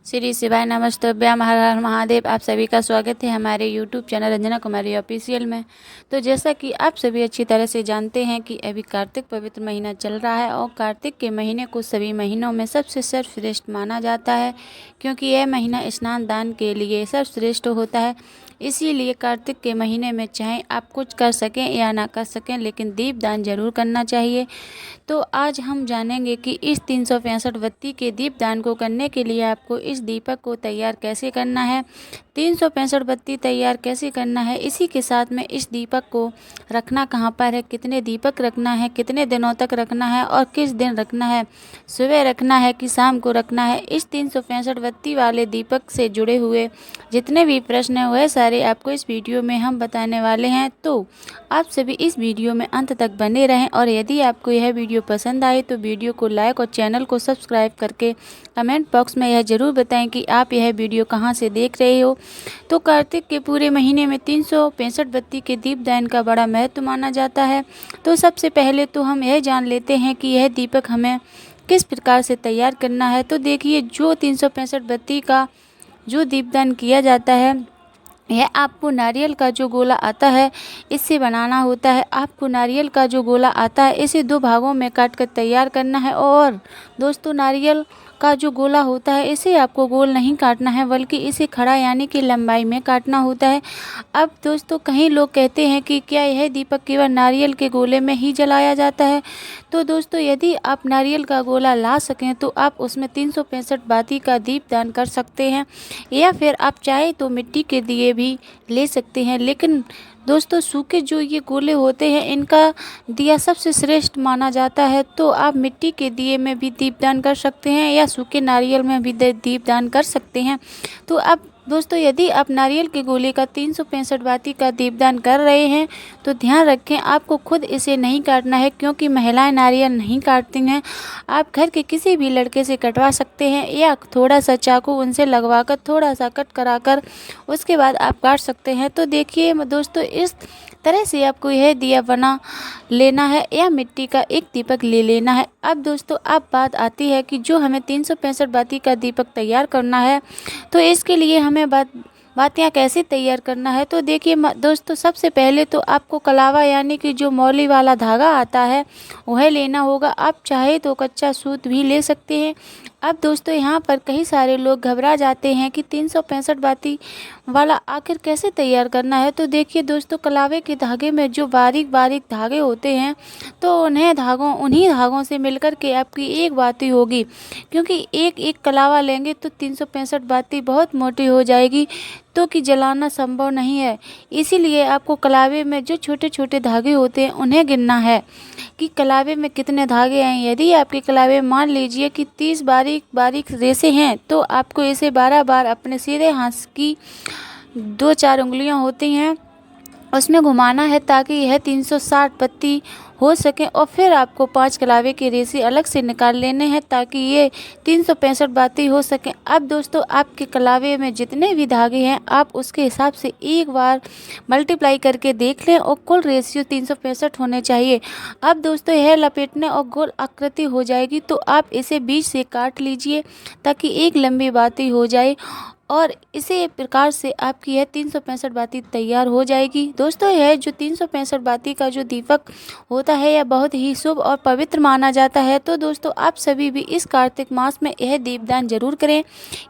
श्री शिवाय नमस्तुभ्यम, हर हर महादेव। आप सभी का स्वागत है हमारे यूट्यूब चैनल रंजना कुमारी ऑफिशियल में। तो जैसा कि आप सभी अच्छी तरह से जानते हैं कि अभी कार्तिक पवित्र महीना चल रहा है और कार्तिक के महीने को सभी महीनों में सबसे सर्वश्रेष्ठ माना जाता है, क्योंकि यह महीना स्नान दान के लिए सर्वश्रेष्ठ होता है। इसीलिए कार्तिक के महीने में चाहे आप कुछ कर सकें या ना कर सकें, लेकिन दीप दान जरूर करना चाहिए। तो आज हम जानेंगे कि इस 365 बत्ती के दीप दान को करने के लिए आपको इस दीपक को तैयार कैसे करना है, 365 बत्ती तैयार कैसे करना है, इसी के साथ में इस दीपक को रखना कहाँ पर है, कितने दीपक रखना है, कितने दिनों तक रखना है और किस दिन रखना है, सुबह रखना है कि शाम को रखना है। इस 365 बत्ती वाले दीपक से जुड़े हुए जितने भी प्रश्न हैं वह सारे आपको इस वीडियो में हम बताने वाले हैं। तो आप सभी इस वीडियो में अंत तक बने रहें और यदि आपको यह वीडियो पसंद आए तो वीडियो को लाइक और चैनल को सब्सक्राइब करके कमेंट बॉक्स में यह ज़रूर बताएं कि आप यह वीडियो कहां से देख रहे हो। तो कार्तिक के पूरे महीने में 365 बत्ती के दीपदान का बड़ा महत्व माना जाता है। तो सबसे पहले तो हम यह जान लेते हैं कि यह दीपक हमें किस प्रकार से तैयार करना है। तो देखिए, जो 365 बत्ती का जो दीपदान किया जाता है, यह आपको नारियल का जो गोला आता है इससे बनाना होता है। आपको नारियल का जो गोला आता है इसे 2 भागों में काट कर तैयार करना है। और दोस्तों, नारियल का जो गोला होता है इसे आपको गोल नहीं काटना है, बल्कि इसे खड़ा यानी कि लंबाई में काटना होता है। अब दोस्तों, कई लोग कहते हैं कि क्या यह दीपक केवल नारियल के गोले में ही जलाया जाता है। तो दोस्तों, यदि आप नारियल का गोला ला सकें तो आप उसमें 365 बाती का दीपदान कर सकते हैं, या फिर आप चाहे तो मिट्टी के दिए भी ले सकते हैं। लेकिन दोस्तों, सूखे जो ये गोले होते हैं इनका दिया सबसे श्रेष्ठ माना जाता है। तो आप मिट्टी के दिए में भी दीपदान कर सकते हैं या सूखे नारियल में भी दीपदान कर सकते हैं। तो अब दोस्तों, यदि आप नारियल के गोले का 365 बाती का दीपदान कर रहे हैं तो ध्यान रखें, आपको खुद इसे नहीं काटना है, क्योंकि महिलाएं नारियल नहीं काटती हैं। आप घर के किसी भी लड़के से कटवा सकते हैं या थोड़ा सा चाकू उनसे लगवाकर थोड़ा सा कट कराकर उसके बाद आप काट सकते हैं। तो देखिए दोस्तों, इस तरह से आपको यह दिया बना लेना है या मिट्टी का एक दीपक ले लेना है। अब दोस्तों, अब बात आती है कि जो हमें 365 बाती का दीपक तैयार करना है, तो इसके लिए हमें बातियाँ कैसे तैयार करना है। तो देखिए दोस्तों, सबसे पहले तो आपको कलावा यानी कि जो मौली वाला धागा आता है वह लेना होगा। आप चाहे तो कच्चा सूत भी ले सकते हैं। अब दोस्तों, यहाँ पर कई सारे लोग घबरा जाते हैं कि 365 बाती वाला आखिर कैसे तैयार करना है। तो देखिए दोस्तों, कलावे के धागे में जो बारीक बारीक धागे होते हैं, तो उन्हीं धागों से मिलकर के आपकी एक बाती होगी, क्योंकि एक एक कलावा लेंगे तो 365 बाती बहुत मोटी हो जाएगी, तो कि जलाना संभव नहीं है। इसीलिए आपको कलावे में जो छोटे छोटे धागे होते हैं उन्हें गिनना है कि कलावे में कितने धागे हैं। यदि आपके कलावे मान लीजिए कि 30 बारीक बारीक रेसे हैं, तो आपको इसे 12 बार अपने सीधे हाथ की 2-4 उंगलियां होती हैं उसमें घुमाना है, ताकि यह 360 पत्ती हो सके। और फिर आपको 5 कलावे के रेसे अलग से निकाल लेने हैं, ताकि ये 365 बाती हो सके। अब दोस्तों, आपके कलावे में जितने भी धागे हैं आप उसके हिसाब से एक बार मल्टीप्लाई करके देख लें और कुल रेशियो 365 होने चाहिए। अब दोस्तों, यह लपेटने और गोल आकृति हो जाएगी, तो आप इसे बीच से काट लीजिए ताकि एक लंबी बाती हो जाए, और इसी प्रकार से आपकी यह 365 बाती तैयार हो जाएगी। दोस्तों, यह जो 365 बाती का जो दीपक होता है यह बहुत ही शुभ और पवित्र माना जाता है। तो दोस्तों, आप सभी भी इस कार्तिक मास में यह दीपदान जरूर करें,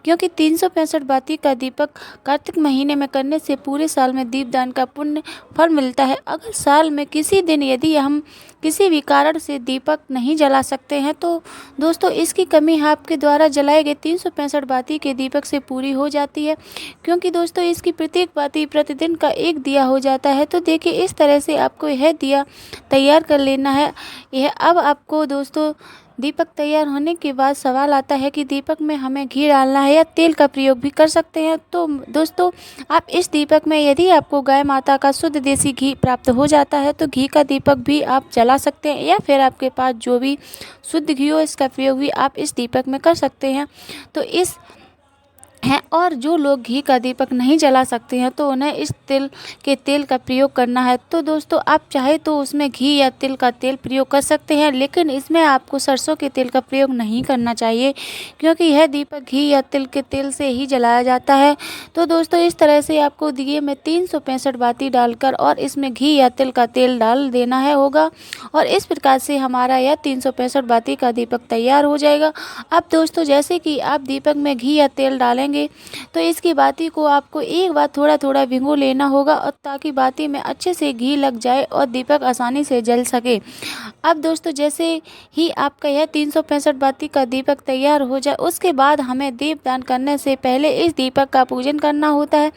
क्योंकि 365 बाती का दीपक कार्तिक महीने में करने से पूरे साल में दीपदान का पुण्य फल मिलता है। अगर साल में किसी दिन यदि हम किसी भी कारण से दीपक नहीं जला सकते हैं, तो दोस्तों इसकी कमी आपके द्वारा जलाए गए 365 बाती के दीपक से पूरी हो जाती है, क्योंकि दोस्तों इसकी प्रत्येक बाती प्रतिदिन का एक दिया हो जाता है। तो देखिए, इस तरह से आपको यह दिया तैयार कर लेना है। यह अब आपको दोस्तों दीपक तैयार होने के बाद सवाल आता है कि दीपक में हमें घी डालना है या तेल का प्रयोग भी कर सकते हैं। तो दोस्तों, आप इस दीपक में यदि आपको गाय माता का शुद्ध देसी घी प्राप्त हो जाता है तो घी का दीपक भी आप जला सकते हैं, या फिर आपके पास जो भी शुद्ध घी हो इसका प्रयोग भी आप इस दीपक में कर सकते हैं। तो इस हैं और जो लोग घी का दीपक नहीं जला सकते हैं तो उन्हें इस तेल का प्रयोग करना है। तो दोस्तों आप चाहे तो उसमें घी या तिल का तेल प्रयोग कर सकते हैं, लेकिन इसमें आपको सरसों के तेल का प्रयोग नहीं करना चाहिए, क्योंकि यह दीपक घी या तिल के तेल से ही जलाया जाता है। तो दोस्तों इस तरह से आपको दिए में 365 बाती डालकर और इसमें घी या तिल का तेल डाल देना है होगा, और इस प्रकार से हमारा यह 365 बाती का दीपक तैयार हो जाएगा। अब दोस्तों जैसे कि आप दीपक में घी या तेल डालेंगे तो इसकी बाती को आपको एक बार थोड़ा थोड़ा भिगो लेना होगा, और ताकि बाती में अच्छे से घी लग जाए और दीपक आसानी से जल सके। अब दोस्तों जैसे ही आपका यह 365 बाती का दीपक तैयार हो जाए, उसके बाद हमें दीपदान करने से पहले इस दीपक का पूजन करना होता है।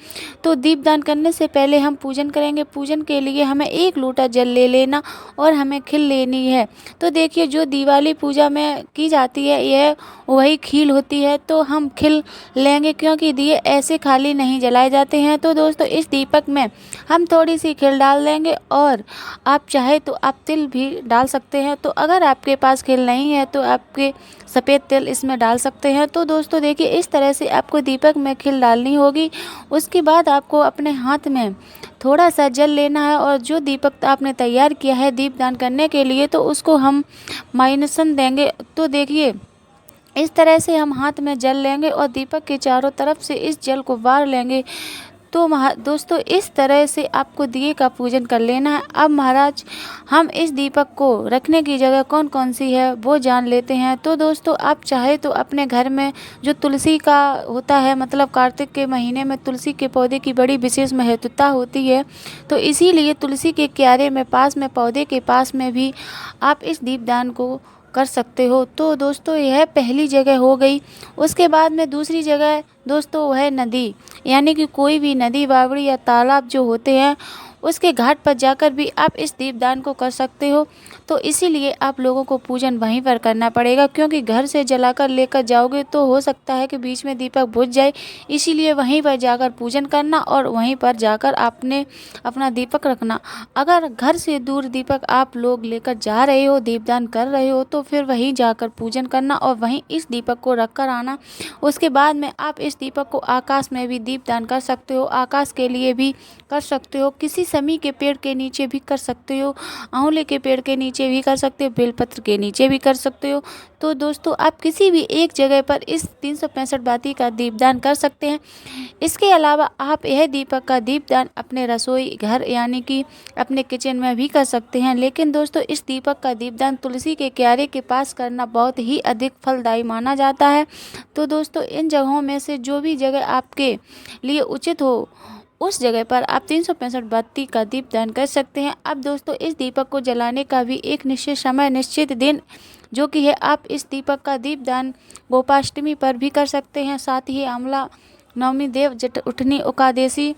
तो दीपदान करने से पहले हम पूजन करेंगे। पूजन के लिए हमें 1 लोटा जल ले लेना और हमें खील लेनी है। तो देखिए जो दिवाली पूजा में की जाती है यह वही खील होती है, तो हम खील लेंगे, क्योंकि दिए ऐसे खाली नहीं जलाए जाते हैं। तो दोस्तों इस दीपक में हम थोड़ी सी खील डाल देंगे, और आप चाहे तो आप तिल भी डाल सकते हैं। तो अगर आपके पास खील नहीं है तो आपके सफ़ेद तिल इसमें डाल सकते हैं। तो दोस्तों देखिए इस तरह से आपको दीपक में खील डालनी होगी। उसके बाद आपको अपने हाथ में थोड़ा सा जल लेना है, और जो दीपक आपने तैयार किया है दीपदान करने के लिए तो उसको हम माइनसन देंगे। तो देखिए इस तरह से हम हाथ में जल लेंगे और दीपक के चारों तरफ से इस जल को वार लेंगे। तो दोस्तों इस तरह से आपको दिए का पूजन कर लेना है। अब महाराज हम इस दीपक को रखने की जगह कौन कौन सी है वो जान लेते हैं। तो दोस्तों आप चाहे तो अपने घर में जो तुलसी का होता है, मतलब कार्तिक के महीने में तुलसी के पौधे की बड़ी विशेष महत्वता होती है, तो इसीलिए तुलसी के क्यारे में पास में पौधे के पास में भी आप इस दीपदान को कर सकते हो। तो दोस्तों यह पहली जगह हो गई। उसके बाद में दूसरी जगह दोस्तों वह नदी, यानी कि कोई भी नदी, बावड़ी या तालाब जो होते हैं उसके घाट पर जाकर भी आप इस दीपदान को कर सकते हो। तो इसीलिए आप लोगों को पूजन वहीं पर करना पड़ेगा, क्योंकि घर से जलाकर लेकर जाओगे तो हो सकता है कि बीच में दीपक बुझ जाए। इसीलिए वहीं पर जाकर पूजन करना और वहीं पर जाकर आपने अपना दीपक रखना। अगर घर से दूर दीपक आप लोग लेकर जा रहे हो, दीपदान कर रहे हो, तो फिर वहीं जाकर पूजन करना और वहीं इस दीपक को रख कर आना। उसके बाद में आप इस दीपक को आकाश में भी दीपदान कर सकते हो, आकाश के लिए भी कर सकते हो, किसी समी के पेड़ के नीचे भी कर सकते हो, आंवले के पेड़ के नीचे भी कर सकते हो, बेलपत्र के नीचे भी कर सकते हो। तो दोस्तों आप किसी भी एक जगह पर इस 365 बाती का दीपदान कर सकते हैं। इसके अलावा आप यह दीपक का दीपदान अपने रसोई घर यानी कि अपने किचन में भी कर सकते हैं। लेकिन दोस्तों इस दीपक का दीपदान तुलसी के क्यारे के पास करना बहुत ही अधिक फलदायी माना जाता है। तो दोस्तों इन जगहों में से जो भी जगह आपके लिए उचित हो उस जगह पर आप 365 बाती का दीपदान कर सकते हैं। अब दोस्तों इस दीपक को जलाने का भी एक निश्चित समय, निश्चित दिन जो कि है, आप इस दीपक का दीपदान गोपाष्टमी पर भी कर सकते हैं। साथ ही आंवला नवमी, देव जट उठनी, एकादशी,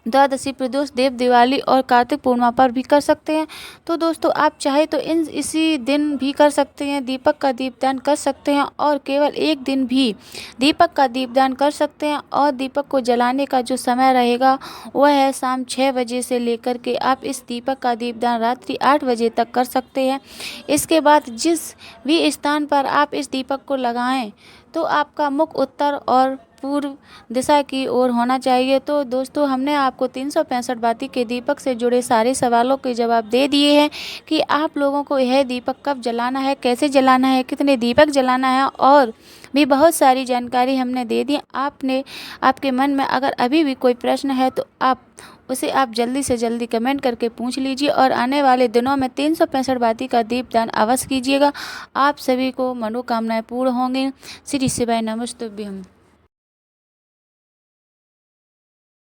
द्वादशी, प्रदोष, देव दिवाली और कार्तिक पूर्णिमा पर भी कर सकते हैं। तो दोस्तों आप चाहे तो इसी दिन भी कर सकते हैं, दीपक का दीपदान कर सकते हैं, और केवल एक दिन भी दीपक का दीपदान कर सकते हैं। और दीपक को जलाने का जो समय रहेगा वह है शाम 6 बजे से लेकर के आप इस दीपक का दीपदान रात्रि 8 बजे तक कर सकते हैं। इसके बाद जिस भी स्थान पर आप इस दीपक को लगाएं तो आपका मुख उत्तर और पूर्व दिशा की ओर होना चाहिए। तो दोस्तों हमने आपको 365 बाती के दीपक से जुड़े सारे सवालों के जवाब दे दिए हैं कि आप लोगों को यह दीपक कब जलाना है, कैसे जलाना है, कितने दीपक जलाना है, और भी बहुत सारी जानकारी हमने दे दी। आपके मन में अगर अभी भी कोई प्रश्न है तो उसे आप जल्दी से जल्दी कमेंट करके पूछ लीजिए, और आने वाले दिनों में 365 बाती का दीपदान अवश्य कीजिएगा। आप सभी को मनोकामनाएं पूर्ण होंगी। श्री शिवाय नमस्तुभ्यं।